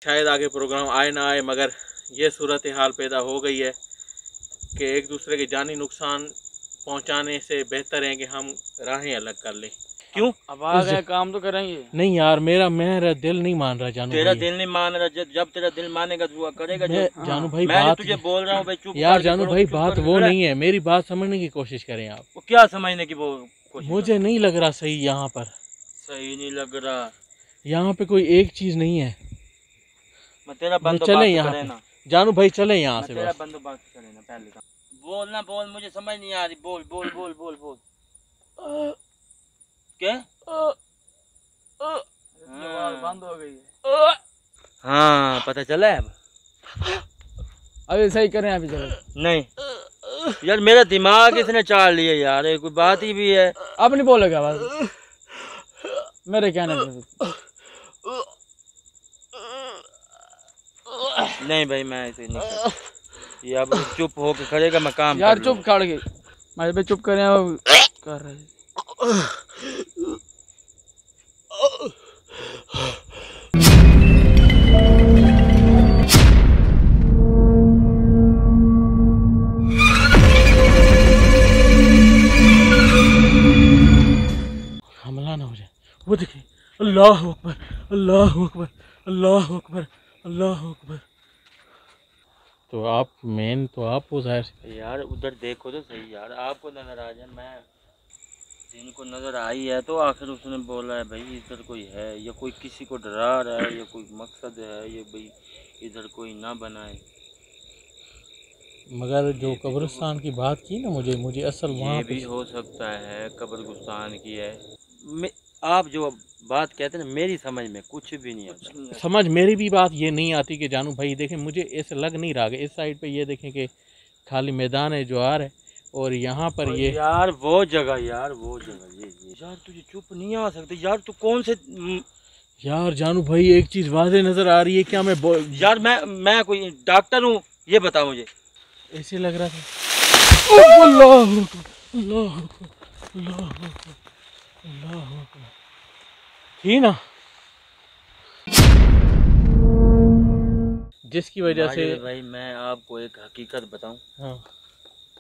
शायद आगे प्रोग्राम आए ना आए, मगर ये सूरत हाल पैदा हो गई है कि एक दूसरे के जानी नुकसान पहुंचाने से बेहतर है कि हम राहें अलग कर लें। क्यों? अब आ गए, काम तो करेंगे। नहीं यार, मेरा दिल नहीं मान रहा जानू। तेरा दिल नहीं मान रहा, जब तेरा दिल मानेगा तो करेगा। जानू भाई, मैं बात तुझे बोल रहा हूँ भाई, चुप यार जानू भाई, बात वो नहीं है, मेरी बात समझने की कोशिश करें आप। वो क्या समझने की वो कोशिश? मुझे नहीं लग रहा सही, यहाँ पर सही नहीं लग रहा। यहाँ पे कोई एक चीज नहीं है। मैं तेरा बंदोबस्त चले यहाँ करे पे ना जानू भाई, चले यहाँ से तेरा बस। बंदोबस्त करे ना पहले तो। बोल ना बोल, मुझे समझ नहीं आ रही। बोल बोल बोल बोल बोल। क्या? बंद हो गई है। हाँ पता चला है अब। अभी सही करें अभी चलो। नहीं यार, मेरा दिमाग इसने चाल लिया यार, ये कोई बात ही भी है। अब नहीं बोलेगा बस मेरे कहने पे। नहीं भाई, मैं ऐसे नहीं कर। ये अब चुप होके करेगा, मैं काम यार चुप खड़ गई। मैं भी चुप कर रहे हमला ना हो जाए। वो देखिए, अल्लाह अकबर, अल्लाह अकबर, अल्लाह अकबर, अल्लाह अकबर। तो आप वो जाहिर से यार उधर देखो तो सही यार, आपको नजर आ जाए। मैं जिनको नजर आई है तो आखिर उसने बोला है भाई इधर कोई है, या कोई किसी को डरा रहा है, या कोई मकसद है ये भाई इधर कोई ना बनाए। मगर जो कब्रिस्तान की बात की ना, मुझे असल वहाँ ये पे भी हो सकता है कब्रिस्तान की है। आप जो बात कहते हैं ना, मेरी समझ में कुछ भी नहीं आता। समझ मेरी भी बात ये नहीं आती कि जानू भाई देखें, मुझे ऐसे लग नहीं रहा कि इस साइड पे ये देखें कि खाली मैदान है ज्वार है, और यहाँ पर ये यार वो जगह ये यार तुझे चुप नहीं आ सकती यार। तू कौन से यार जानू भाई, एक चीज वाज़ेह नजर आ रही है। क्या मैं यार मैं कोई डॉक्टर हूँ? ये बता मुझे। ऐसे लग रहा था। अल्लाह अल्लाह अल्लाह अल्लाह, थी ना, जिसकी वजह से भाई मैं आपको एक हकीकत बताऊं। हाँ,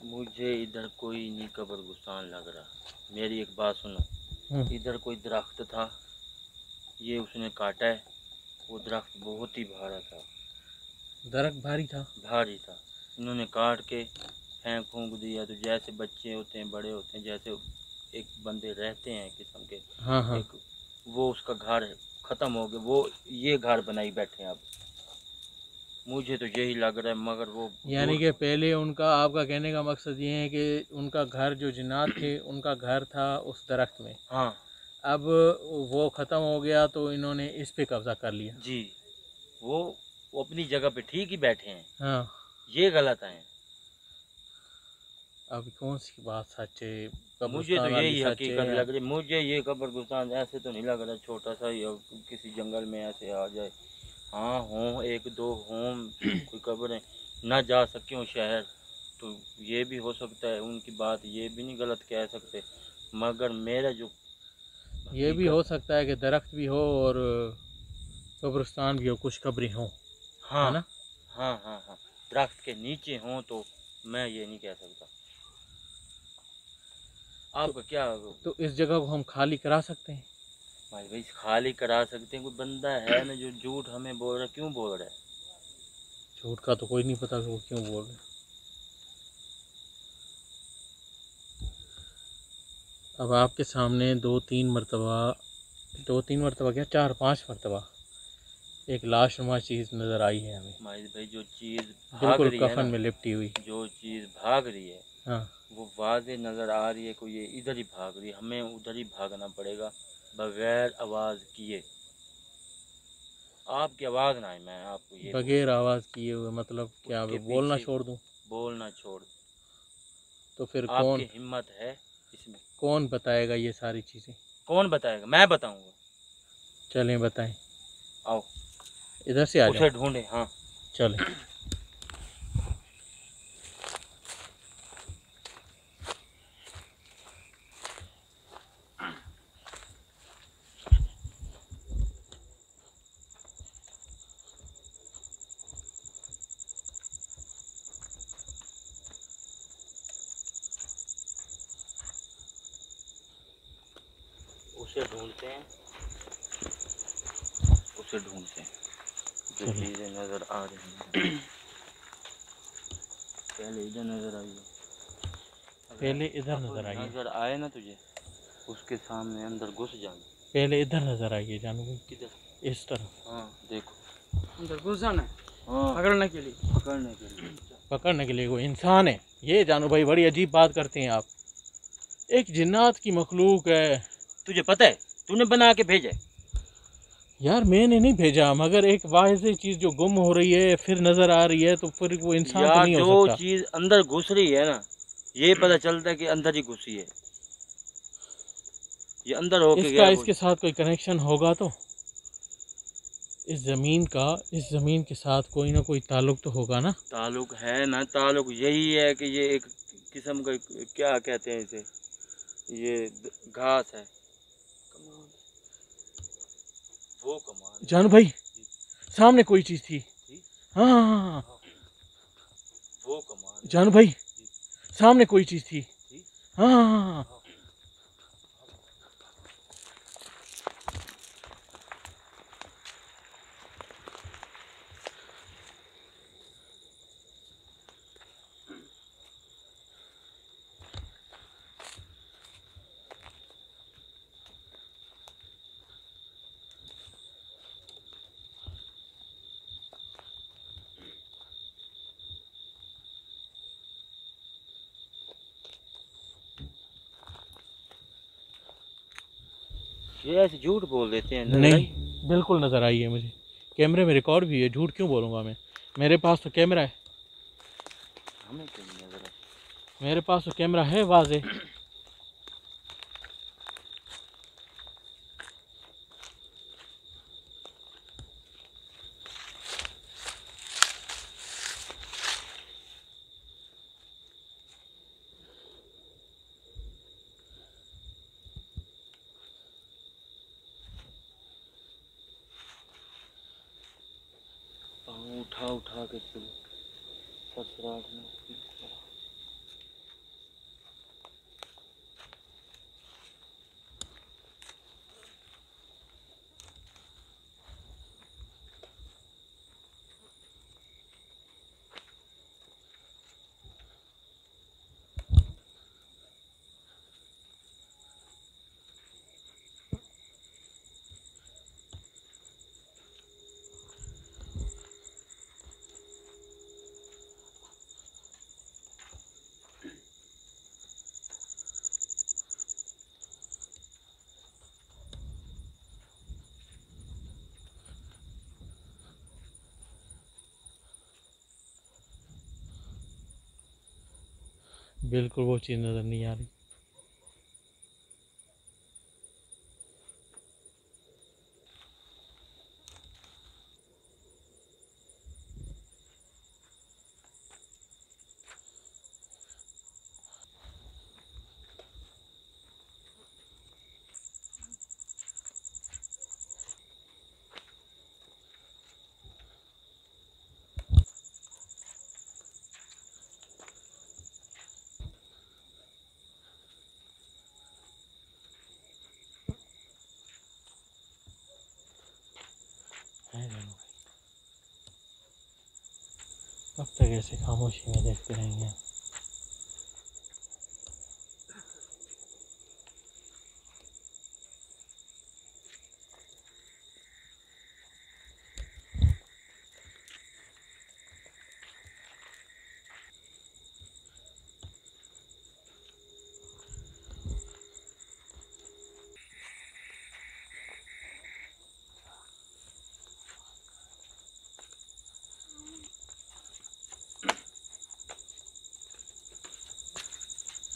मुझे इधर कोई नहीं कब्रिस्तान लग रहा। मेरी एक बात सुनो, इधर कोई दरख्त था, ये उसने काटा है। वो दरख्त बहुत ही भारा था। दरख्त भारी था? भारी था। इन्होंने काट के फेंक फूंक दिया। तो जैसे बच्चे होते हैं, बड़े होते हैं, जैसे एक बंदे रहते हैं किस्म के, हाँ हाँ, एक वो उसका घर खत्म हो गया, वो ये घर बनाई बैठे हैं अब। मुझे तो यही लग रहा है। मगर वो यानी कि पहले उनका, आपका कहने का मकसद ये है कि उनका घर, जो जिन्नात थे उनका घर था उस दरख्त में। हाँ, अब वो ख़त्म हो गया तो इन्होंने इस पे कब्जा कर लिया। जी, वो अपनी जगह पे ठीक ही बैठे हैं। हाँ, ये गलत है। अब कौन सी बात सच है? मुझे तो यही हकीकत लग रही। मुझे ये कब्रिस्तान ऐसे तो नहीं लग रहा छोटा सा ही किसी जंगल में ऐसे आ जाए। हाँ हों, एक दो हों कोई कब्रें, ना जा सके हो शहर, तो ये भी हो सकता है। उनकी बात ये भी नहीं गलत कह सकते। मगर मेरा जो ये भी हो सकता है कि दरख्त भी हो और कब्रिस्तान भी हो, कुछ कब्रें हों। हाँ है ना? हाँ हाँ हाँ, दरख्त के नीचे हों तो मैं ये नहीं कह सकता। आपका क्या? तो इस जगह को हम खाली करा सकते हैं? भाई खाली करा सकते हैं। कोई बंदा है ना जो झूठ हमें बोल रहा है? क्यों बोल रहा है? झूठ का तो कोई नहीं पता कि वो क्यों बोल रहे हैं। अब आपके सामने दो तीन मरतबा क्या, 4-5 मरतबा एक लाशनुमा चीज़ नज़र आई है हमें। भाई जो चीज़ भाग बिल्कुल रही है कफन ना, में लिपटी हुई, जो चीज़ भाग रही है हाँ, वो वाज़े नज़र आ रही है। कोई ये इधर ही भाग रही है, हमें उधर ही भागना पड़ेगा बगैर आवाज़ किए। आपकी आवाज़ ना आए, मैं आपको ये बगैर आवाज़ किए हुए मतलब क्या बोलना छोड़ दूँ? बोलना छोड़। तो फिर आपकी हिम्मत है इसमें? कौन बताएगा ये सारी चीज़ें? कौन बताएगा? मैं बताऊंगा। चलें बताएं। आओ, इधर से आ जाओ। उसे ढूंढे। हाँ चलें। उसे ढूंढते हैं, उसे ढूंढते हैं जो चलिए। चीज़ें नज़र आ रही हैं। पहले इधर नज़र आई है, पहले इधर नजर आइए, नज़र आए ना तुझे, उसके सामने अंदर घुस जाना। पहले इधर नजर आइए जानू भाई, किधर? इस तरफ। हाँ देखो, अंदर घुस जाना है हाँ पकड़ने के लिए। पकड़ने के लिए। पकड़ने के लिए वो इंसान है। ये जानू भाई बड़ी अजीब बात करते हैं आप, एक जिन्नात की मखलूक है। तुझे पता है तूने बना के भेजा है? यार मैंने नहीं भेजा, मगर एक वाज़ेह चीज़ जो गुम हो रही है फिर नजर आ रही है, तो फिर वो इंसान तो यार नहीं हो जो सकता। चीज़ अंदर घुस रही है ना, ये पता चलता है कि अंदर ही घुसी है, ये अंदर होके इसका गैब हो। इसके साथ कोई कनेक्शन होगा तो, इस ज़मीन का इस ज़मीन के साथ कोई ना कोई ताल्लुक तो होगा ना। ताल्लुक है ना, ताल्लुक यही है कि ये एक किस्म का, क्या कहते हैं इसे, ये घास है, वो कमाल है। जानू भाई सामने कोई चीज़ थी। हाँ हाँ हाँ हाँ। वो कमाल है। जानू भाई सामने कोई चीज़ थी। हाँ हाँ हाँ हाँ। ये ऐसे झूठ बोल देते हैं, नहीं बिल्कुल नज़र आई है मुझे, कैमरे में रिकॉर्ड भी है, झूठ क्यों बोलूँगा मैं, मेरे पास तो कैमरा है, हमें क्यों नहीं नजर आई? मेरे पास तो कैमरा है वाज़े। पाँव उठा उठा के चलो, ससुराल में उसकी तरह। बिल्कुल वो चीज़ नज़र नहीं आ रही। है जानू भाई, कब तक ऐसे खामोशी में देखते रहेंगे।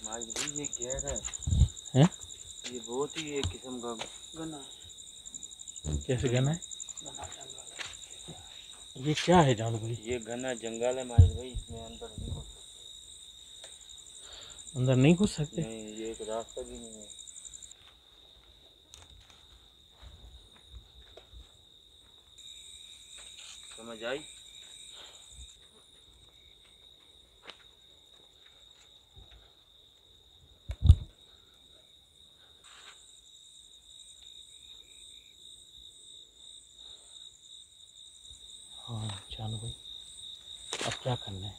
माजिद भाई ये गहरा है, हैं? ये बहुत ही एक किस्म का गना कैसे गना है? गना जंगल ये क्या है जानू भाई? ये घना जंगल है माजिद भाई, इसमें अंदर नहीं घुस अंदर नहीं घुस सकते। सकते? नहीं, ये एक रास्ता भी नहीं है। समझ आई? हाँ जानू भाई, अब क्या करना है?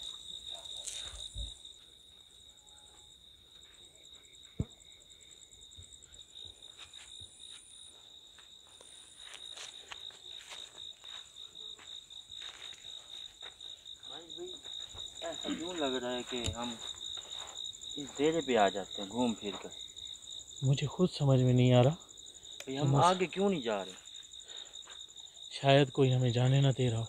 ऐसा क्यों लग रहा है कि हम इस डेरे पे आ जाते हैं घूम फिर कर? मुझे खुद समझ में नहीं आ रहा। भाई हम बस आगे क्यों नहीं जा रहे? शायद कोई हमें जाने ना दे रहा हो।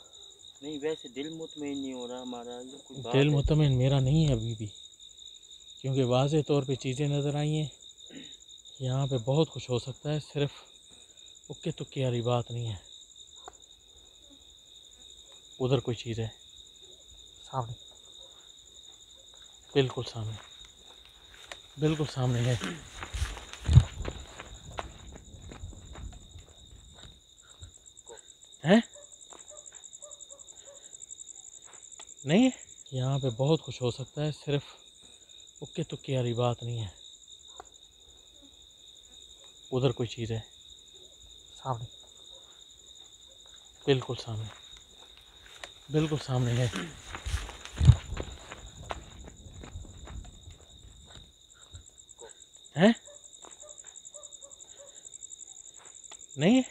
नहीं वैसे दिल मुतमईन नहीं हो रहा हमारा, ये कोई बात दिल है? मुतमिन मेरा नहीं है अभी भी, क्योंकि वाज़े तौर पे चीज़ें नज़र आई हैं। यहाँ पे बहुत कुछ हो सकता है, सिर्फ उक्के तुक्के वाली बात नहीं है। उधर कोई चीज़ है सामने, बिल्कुल सामने, बिल्कुल सामने है। हैं? नहीं है? यहाँ पे बहुत कुछ हो सकता है, सिर्फ उक्के तुक्के वाली बात नहीं है। उधर कोई चीज़ है सामने, बिल्कुल सामने, बिल्कुल सामने है। हैं? नहीं है?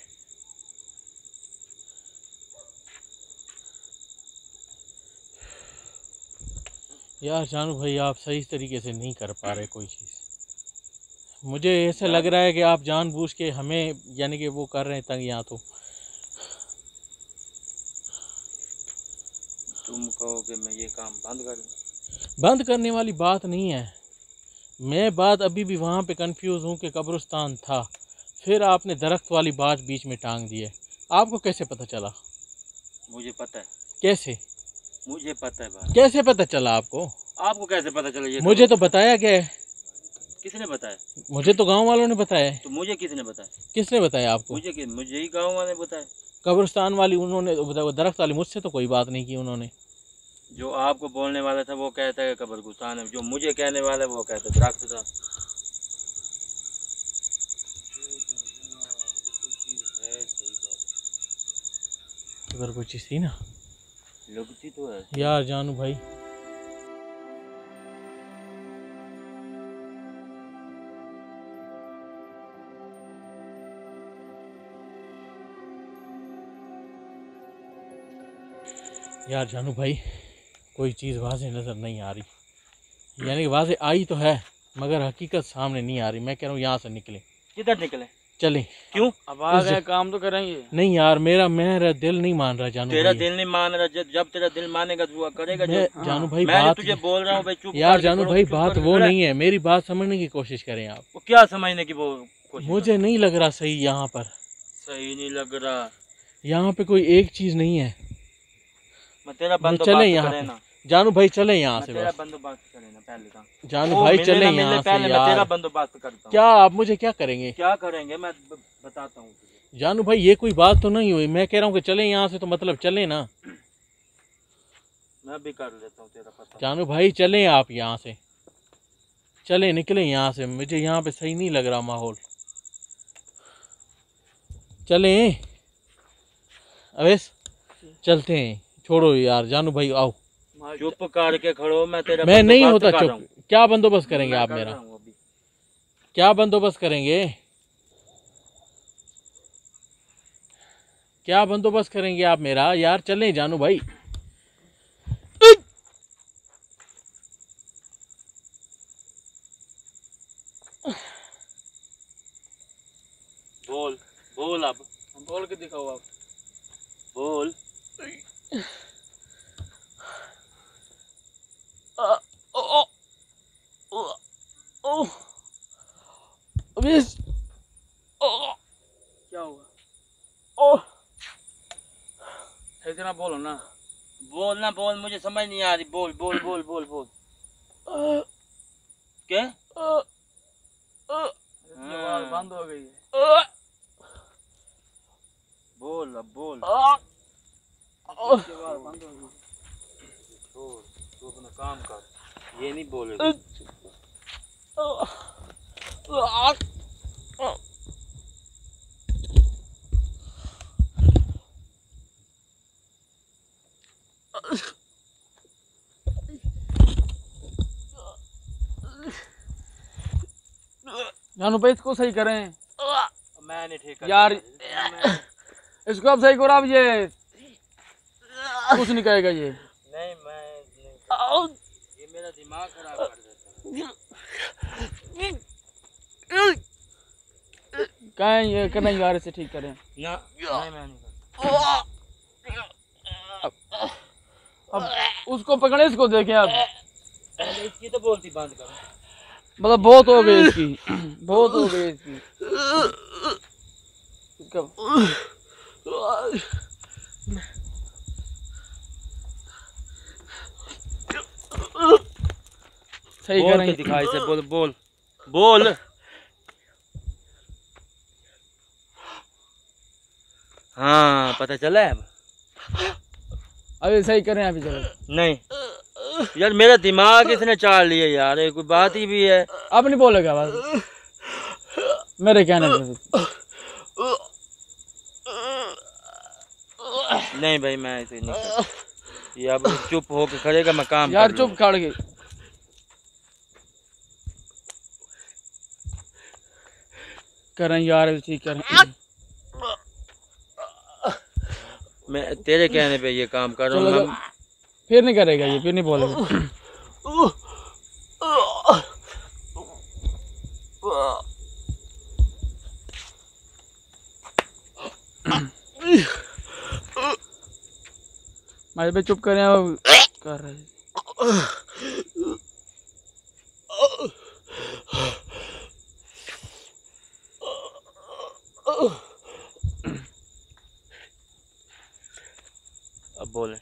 यार जानू भाई, आप सही तरीके से नहीं कर पा रहे कोई चीज़। मुझे ऐसा लग रहा है कि आप जानबूझ के हमें यानी कि वो कर रहे हैं तंग। यहाँ तो तुम कहो कि मैं ये काम बंद कर दूं? बंद करने वाली बात नहीं है। मैं बात अभी भी वहाँ पे कंफ्यूज हूँ कि कब्रिस्तान था, फिर आपने दरख्त वाली बात बीच में टांग दी है। आपको कैसे पता चला? मुझे पता है। कैसे? मुझे पता है बात। कैसे पता चला आपको? आपको कैसे पता चला? ये मुझे तो बताया गया है। किसने बताया? मुझे तो गांव वालों ने बताया है। तो मुझे किसने बताया? किसने बताया आपको? मुझे ही गाँव वाले बताया। कब्रिस्तान वाली उन्होंने, वो दरख्त वाली, मुझसे तो कोई बात नहीं की उन्होंने। जो आपको बोलने वाला था वो कहता है कब्रिस्तान है, जो मुझे कहने वाला है वो कहता है दरख्त था। उधर कोई चीज़ थी ना, लगती तो है यार जानू भाई। यार जानू भाई, कोई चीज़ वाज़े नज़र नहीं आ रही। यानी कि वाज़े आई तो है मगर हकीकत सामने नहीं आ रही। मैं कह रहा हूँ यहाँ से निकले। किधर निकले? चलें। क्यों? अब आ गए, काम तो करेंगे। नहीं यार, मेरा दिल नहीं मान रहा जानू तेरा भाई। दिल नहीं मान रहा, जब तेरा दिल मानेगा तो करेगा जो। जानू भाई मैं बात, तुझे बोल रहा हूँ भाई चुप यार करके जानू खड़ो, भाई चुप बात करके वो खड़ा। नहीं है। मेरी बात समझने की कोशिश करें आप। वो क्या समझने की वो कोशिश मुझे नहीं लग रहा सही यहाँ पर। सही नहीं लग रहा। यहाँ पे कोई एक चीज़ नहीं है। मैं तेरा चले बंदोबस्त यहाँ करे पे ना। जानू भाई, चले यहाँ मैं से तेरा बस। बंदोबस्त करे ना पहले का। जानू वो भाई मिलने चले ना मिलने यहाँ से पहले मैं तेरा यार। बंदोबस्त करता हूँ। क्या आप मुझे क्या करेंगे? क्या करेंगे मैं बताता हूँ तुझे। जानू भाई ये कोई बात तो नहीं हुई। मैं कह रहा हूँ कि चले यहाँ से, तो मतलब चले ना। मैं भी कर लेता हूँ तेरा पता। जानू भाई चलें आप यहाँ से, चले निकले यहाँ से। मुझे यहाँ पे सही नहीं लग रहा माहौल। चलें अवेश, चलते हैं। छोड़ो यार जानू भाई, आओ। चुप करके खड़ो, मैं तेरा मैं नहीं बंदोबस्त होता कर रहा चुप। हूँ। क्या बंदोबस्त करेंगे मैं आप कर मेरा? रहा हूँ अभी। क्या बंदोबस्त करेंगे? क्या बंदोबस्त करेंगे आप मेरा? यार चलें जानू भाई। बोल बोल अब बोल के दिखाओ आप। बोल। अवेश, क्या हुआ? ऐसे ना बोलो ना। बोल ना बोल, मुझे समझ नहीं आ रही। बोल बोल बोल बोल बोल। क्या? आवाज बंद हो गई है। बोल अब बोल। आवाज बंद हो गई। छोड़, तू अपना काम कर। ये नहीं बोलेगा। जानू भाई इसको सही करें मैंने ठीक कर यार। दिया। इसको अब सही करो। अब ये कुछ नहीं कहेगा ये। नहीं मैं नहीं, ये मेरा दिमाग खराब कर देता है। कहें ये करना यार, इसे ठीक करें। ना नहीं मैं नहीं करता। अब उसको पकड़े, इसको देखें। अब पहले इसकी तो बोलती बंद करो। मतलब बहुत हो गई इसकी, बहुत हो गई इसकी। इसका सही बोल के करें। दिखा इसे, बोल बोल बोल। हाँ पता चला है अब। अभी सही करें अभी चलो। नहीं यार मेरा दिमाग इसने चाल लिया यार, ये कोई बात ही भी है। अब नहीं बोलेगा बस मेरे कहने पे। नहीं भाई मैं ऐसे नहीं करता। ये अब चुप होके करेगा, मैं काम यार कर चुप खड़ गई। करें यार, ठीक करें। मैं तेरे कहने पे ये काम कर रहा चलो, हूँ। फिर नहीं करेगा ये, फिर नहीं बोलेगा। मारे पे चुप करें। अब कर रहे हैं। अब बोले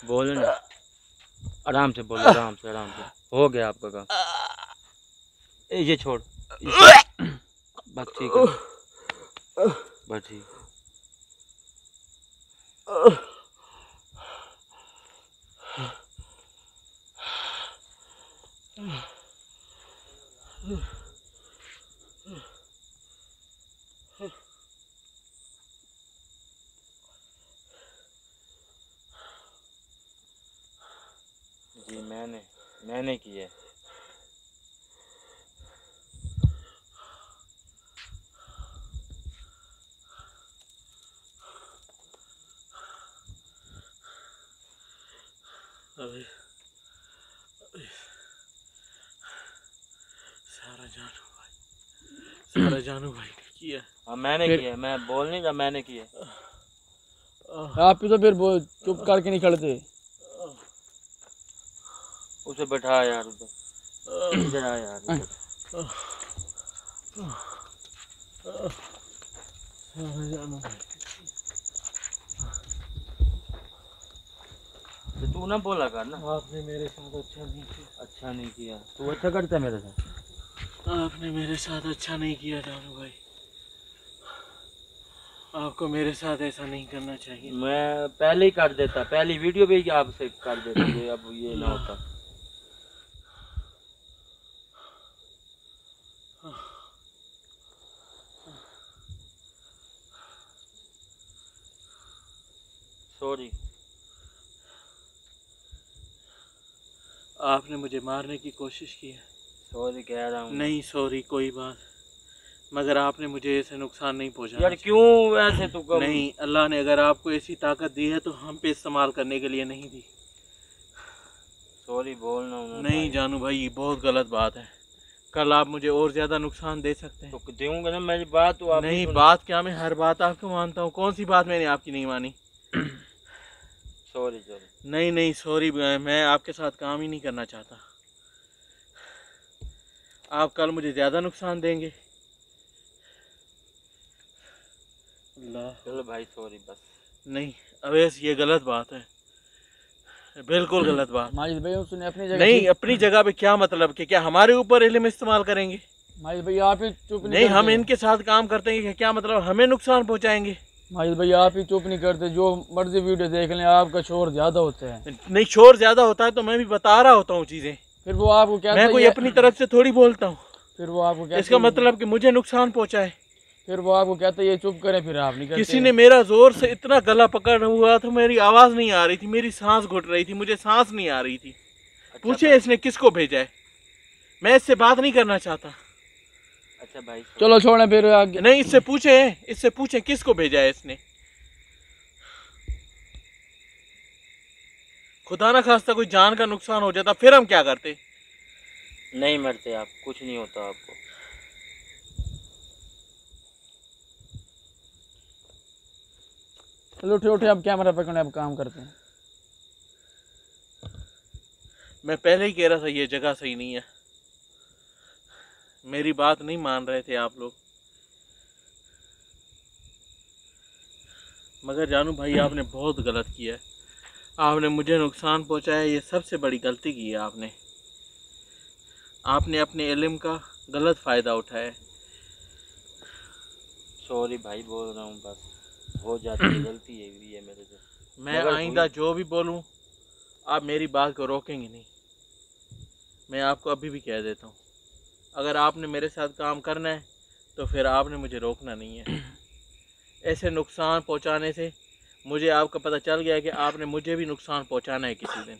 बोले ना, आराम से बोलो, आराम से आराम से। हो गया आपका काम। ये छोड़ बस, ठीक है बस ठीक। जी मैंने किया। अभी सारा जानू भाई ने किया। हाँ मैंने किया, मैं बोल नहीं रहा, मैंने किया। आप ही तो फिर चुप करके नहीं खड़ते। उसे बैठा यार उधर, इधर आ यार इधर। सारा जानू भाई। तो तू ना बोला कर ना। आपने मेरे साथ अच्छा नहीं किया। अच्छा नहीं किया, तू अच्छा करता है मेरे साथ। आपने मेरे साथ अच्छा नहीं किया जानू भाई। आपको मेरे साथ ऐसा नहीं करना चाहिए। मैं पहले ही कर देता, पहली वीडियो भी आपसे कर देता, ये अब ये ना होता। सॉरी। आपने मुझे मारने की कोशिश की है। सॉरी कह रहा हूँ। नहीं सॉरी कोई बात, मगर आपने मुझे ऐसे नुकसान नहीं पहुंचाया। यार क्यों ऐसे तू कब? नहीं, अल्लाह ने अगर आपको ऐसी ताकत दी है तो हम पे इस्तेमाल करने के लिए नहीं दी। सॉरी बोलना हूँ। नहीं जानू भाई, ये बहुत गलत बात है। कल आप मुझे और ज्यादा नुकसान दे सकते हैं। तो दूंगा ना, मेरी बात तो आप नहीं, बात क्या, मैं हर बात आपको मानता हूँ। कौन सी बात मैंने आपकी नहीं मानी? Sorry sorry. नहीं नहीं सॉरी, मैं आपके साथ काम ही नहीं करना चाहता। आप कल मुझे ज्यादा नुकसान देंगे। अल्लाह। चलो भाई सॉरी बस। नहीं अवैस, ये गलत बात है, बिल्कुल गलत बात। माजिद भाई उसने अपनी जगह नहीं, अपनी जगह पे क्या मतलब कि क्या हमारे ऊपर इल्म इस्तेमाल करेंगे? माजिद भाई आप ही चुप नहीं, हम करते। इनके साथ काम करते हैं, क्या मतलब हमें नुकसान पहुंचाएंगे? माजिद भाई आप ही चुप नहीं करते। जो मर्जी वीडियो देख लें, आपका शोर ज्यादा होता है। नहीं, शोर ज्यादा होता है तो मैं भी बता रहा होता हूँ चीजें। फिर वो आपको कहता मैं कोई है, अपनी तरफ से थोड़ी बोलता हूँ। फिर वो आपको कहता इसका है- मतलब कि मुझे नुकसान पहुंचाए। फिर वो आपको कहते ये चुप करें, फिर आप नहीं करते। किसी ने मेरा जोर से इतना गला पकड़ हुआ था, मेरी आवाज नहीं आ रही थी, मेरी सांस घुट रही थी, मुझे सांस नहीं आ रही थी। पूछे इसने किसको भेजा है, मैं इससे बात नहीं करना चाहता। अच्छा भाई चलो छोड़े फिर आगे। नहीं, इससे पूछे किसको भेजा है इसने। खुदा ना खास्ता कोई जान का नुकसान हो जाता, फिर हम क्या करते। नहीं मरते आप, कुछ नहीं होता आपको। चलो उठे उठे, अब कैमरा पकड़े, अब काम करते हैं। मैं पहले ही कह रहा था ये जगह सही नहीं है, मेरी बात नहीं मान रहे थे आप लोग। मगर जानू भाई आपने बहुत गलत किया है, आपने मुझे नुकसान पहुंचाया, ये सबसे बड़ी गलती की है आपने। आपने अपने इल्म का गलत फ़ायदा उठाया। सॉरी भाई, बोल रहा हूँ, बस हो जाती है, गलती ये भी है मेरे से। मैं आइंदा जो भी बोलूँ आप मेरी बात को रोकेंगे नहीं। मैं आपको अभी भी कह देता हूँ, अगर आपने मेरे साथ काम करना है तो फिर आपने मुझे रोकना नहीं है। ऐसे नुकसान पहुँचाने से मुझे आपका पता चल गया कि आपने मुझे भी नुकसान पहुँचाना है किसी दिन,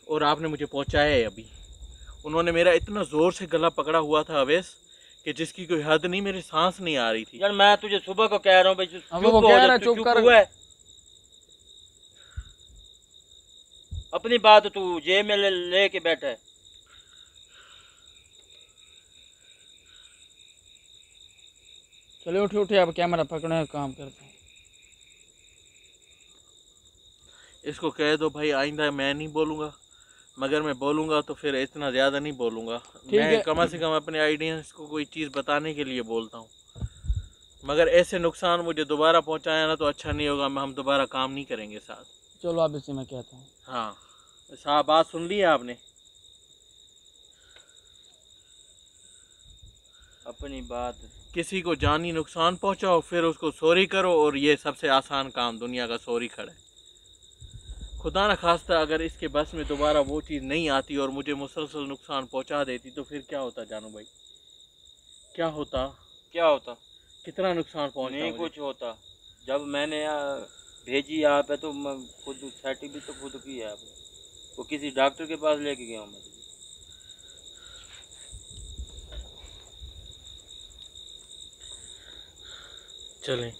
और आपने मुझे पहुँचाया है अभी। उन्होंने मेरा इतना ज़ोर से गला पकड़ा हुआ था अवैस कि जिसकी कोई हद नहीं, मेरी सांस नहीं आ रही थी। यार मैं तुझे सुबह को कह रहा हूँ भाई, अब वो कह रहा है चुप कर। हुआ है। अपनी बात तू जेब में ले के बैठा है। चलो उठे उठे, अब कैमरा पकड़े, काम करते हैं। इसको कह दो भाई आइंदा मैं नहीं बोलूँगा, मगर मैं बोलूँगा तो फिर इतना ज़्यादा नहीं बोलूँगा। मैं कम से कम अपने आइडियंस को कोई चीज़ बताने के लिए बोलता हूँ, मगर ऐसे नुकसान मुझे दोबारा पहुँचाया ना तो अच्छा नहीं होगा, हम दोबारा काम नहीं करेंगे साथ। चलो अब इसी में कहता हूँ। हाँ साहब, बात सुन ली है आपने। अपनी बात, किसी को जानी नुकसान पहुँचाओ फिर उसको सॉरी करो, और ये सबसे आसान काम दुनिया का, सॉरी खड़ा है। खुदा न खास्ता अगर इसके बस में दोबारा वो चीज़ नहीं आती और मुझे मुसलसल नुकसान पहुंचा देती तो फिर क्या होता जानू भाई, क्या होता? कितना नुकसान पहुंचता? नहीं कुछ होता। जब मैंने भेजी यहाँ पे तो मैं खुद सेटिंग भी तो खुद की है। वो किसी डॉक्टर के पास लेके गया हूँ मैं। चलें,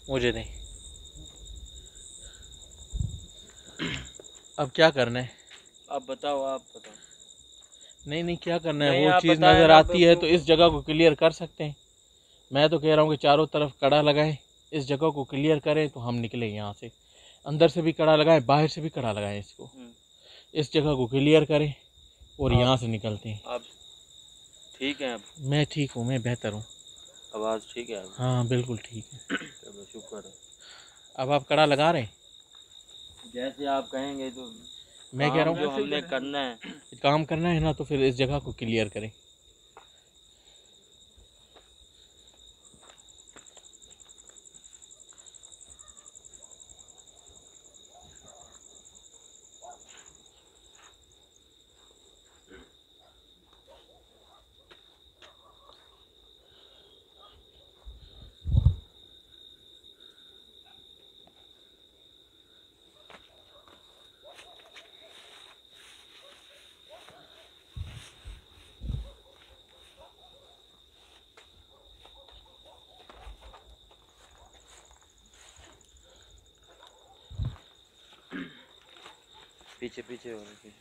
मुझे नहीं। अब क्या करना है? आप बताओ। नहीं क्या करना है? नहीं, वो आप चीज़ बताएं नज़र ना, आती है तो इस जगह को क्लियर कर सकते हैं। मैं तो कह रहा हूँ कि चारों तरफ कड़ा लगाएं, इस जगह को क्लियर करें तो हम निकलें यहाँ से। अंदर से भी कड़ा लगाएं, बाहर से भी कड़ा लगाएं, इसको इस जगह को क्लियर करें और यहाँ से निकलते हैं। आप ठीक हैं? मैं ठीक हूँ, मैं बेहतर हूँ। आवाज़ ठीक है? हाँ बिल्कुल ठीक है। चलो शुक्र है। अब आप कड़ा लगा रहे हैं? जैसे आप कहेंगे तो। मैं कह रहा हूँ जो हमने करना है, काम करना है ना, तो फिर इस जगह को क्लियर करें। पीछे हो रही।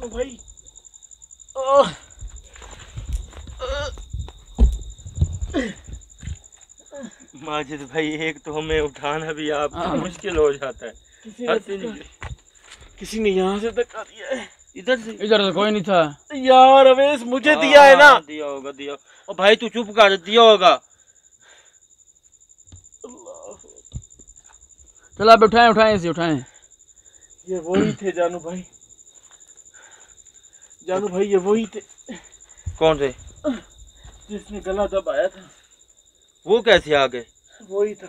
जानू भाई। ओह, माजिद भाई एक तो हमें उठाना भी आपसे मुश्किल हो जाता है। किसी ने यहाँ से धक्का दिया है। इधर से कोई नहीं था यार अवेश, मुझे दिया है ना। दिया होगा, दिया। और भाई तू चुप कर, दिया होगा। चलो आप उठाएं, उठाएं इसे, उठाएं। ये वही थे जानू भाई, जानू भाई ये वही थे। कौन थे? जिसने गला दबाया था। वो कैसे आ गए? वही था।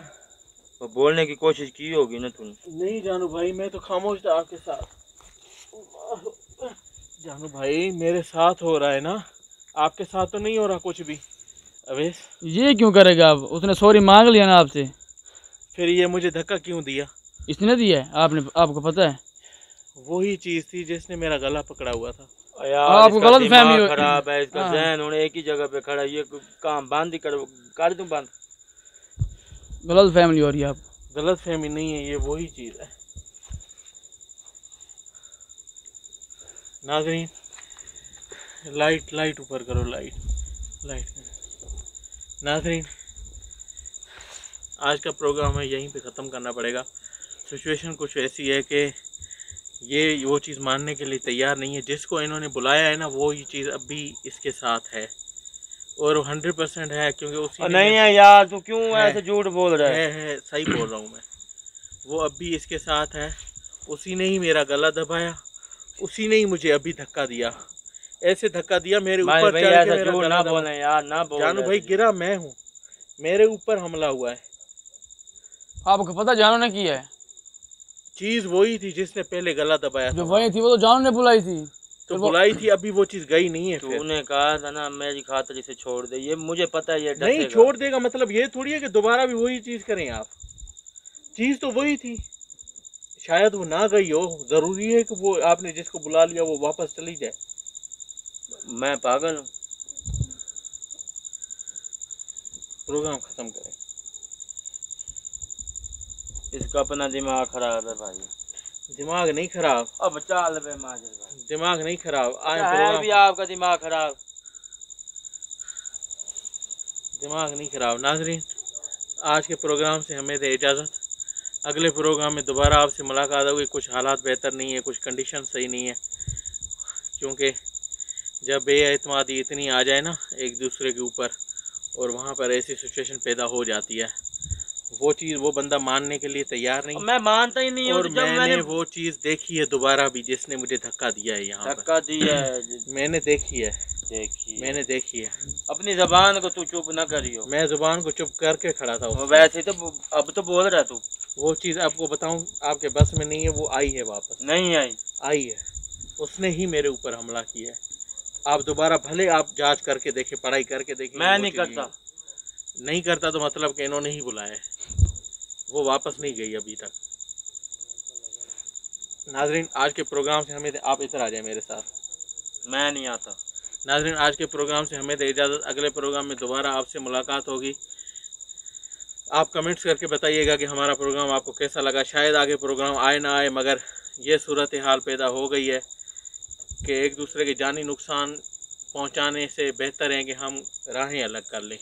तो बोलने की कोशिश की होगी ना तूने? नहीं जानू भाई, मैं तो खामोश था आपके साथ। जानू भाई मेरे साथ हो रहा है ना, आपके साथ तो नहीं हो रहा कुछ भी। अवेश ये क्यों करेगा? अब उसने सॉरी मांग लिया ना आपसे, फिर ये मुझे धक्का क्यों दिया? इसने दिया है? आपने, आपको पता है? वही चीज थी जिसने मेरा गला पकड़ा हुआ था। यार आपको गलत फहमी खराब है इसका। जहन उन्हें एक ही जगह पे खड़ा, ये काम बंद ही कर दूं बंद। गलत फहमी हो रही है। आप गलत फहमी नहीं है, ये वही चीज है। नाज़रीन लाइट ऊपर करो, लाइट। नाज़रीन आज का प्रोग्राम है यहीं पे ख़त्म करना पड़ेगा। सिचुएशन कुछ ऐसी है कि ये वो चीज़ मानने के लिए तैयार नहीं है। जिसको इन्होंने बुलाया है ना, वो ये चीज़ अभी इसके साथ है और 100% है, क्योंकि उसी नहीं है यार, तू क्यों ऐसे झूठ बोल रहा है? सही बोल रहा हूँ मैं। वो अभी इसके साथ है, उसी ने ही मेरा गला दबाया, उसी ने ही मुझे अभी धक्का दिया। ऐसे धक्का दिया मेरे ऊपर चढ़ के मेरा गला दबाया। यार ना बोल जानू भाई, गिरा मैं हूँ, मेरे ऊपर हमला हुआ है। आपको पता जानू ने किया है? चीज वही थी जिसने पहले गला दबाया जो था। वही थी, वो तो जानू ने बुलाई थी। तो बुलाई थी, अभी वो चीज गई नहीं है। तूने कहा था ना मेरी खातिर इसे छोड़ दे, ये मुझे पता है ये नहीं छोड़ देगा। मतलब ये थोड़ी है कि दोबारा भी वही चीज करें आप। चीज तो वही थी, शायद वो ना गई हो। जरूरी है कि वो आपने जिसको बुला लिया वो वापस चली जाए? मैं पागल हूँ? प्रोग्राम खत्म करें। इसका अपना दिमाग खराब है भाई। दिमाग नहीं खराब। अब चल बे माजिद भाई, दिमाग नहीं खराब। है भी आपका दिमाग खराब। दिमाग नहीं खराब। नाजरीन आज के प्रोग्राम से हमें दे इजाज़त। अगले प्रोग्राम में दोबारा आपसे मुलाकात होगी। कुछ हालात बेहतर नहीं है, कुछ कंडीशन सही नहीं है, क्योंकि जब बेएतमादी इतनी आ जाए ना एक दूसरे के ऊपर, और वहाँ पर ऐसी सिचुएशन पैदा हो जाती है, वो चीज़ वो बंदा मानने के लिए तैयार नहीं। मैं मानता ही नहीं हूँ। और मैंने वो चीज़ देखी है दोबारा भी, जिसने मुझे धक्का दिया है यहाँ धक्का दिया है। मैंने देखी है, मैंने देखी है। अपनी जबान को तू चुप न करियो। मैं जुबान को चुप करके खड़ा था। वैसे तो अब तो बोल रहा तू। वो चीज़ आपको बताऊं, आपके बस में नहीं है। वो आई है, वापस नहीं आई है। उसने ही मेरे ऊपर हमला किया है। आप दोबारा भले आप जांच करके देखें, पढ़ाई करके देखें। मैं नहीं करता। नहीं करता तो मतलब कि इन्होंने ही बुलाया है। वो वापस नहीं गई अभी तक। नाजरीन आज के प्रोग्राम से हमें, आप इधर आ जाए मेरे साथ। मैं नहीं आता। नाजरीन आज के प्रोग्राम से हमें दे इजाज़त। अगले प्रोग्राम में दोबारा आपसे मुलाकात होगी। आप कमेंट्स करके बताइएगा कि हमारा प्रोग्राम आपको कैसा लगा। शायद आगे प्रोग्राम आए ना आए, मगर ये सूरत हाल पैदा हो गई है कि एक दूसरे के जानी नुकसान पहुंचाने से बेहतर है कि हम राहें अलग कर लें।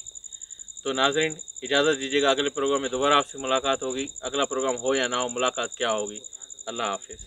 तो नाजरीन इजाज़त दीजिएगा। अगले प्रोग्राम में दोबारा आपसे मुलाकात होगी। अगला प्रोग्राम हो या ना हो, मुलाकात क्या होगी। अल्लाह हाफिज़।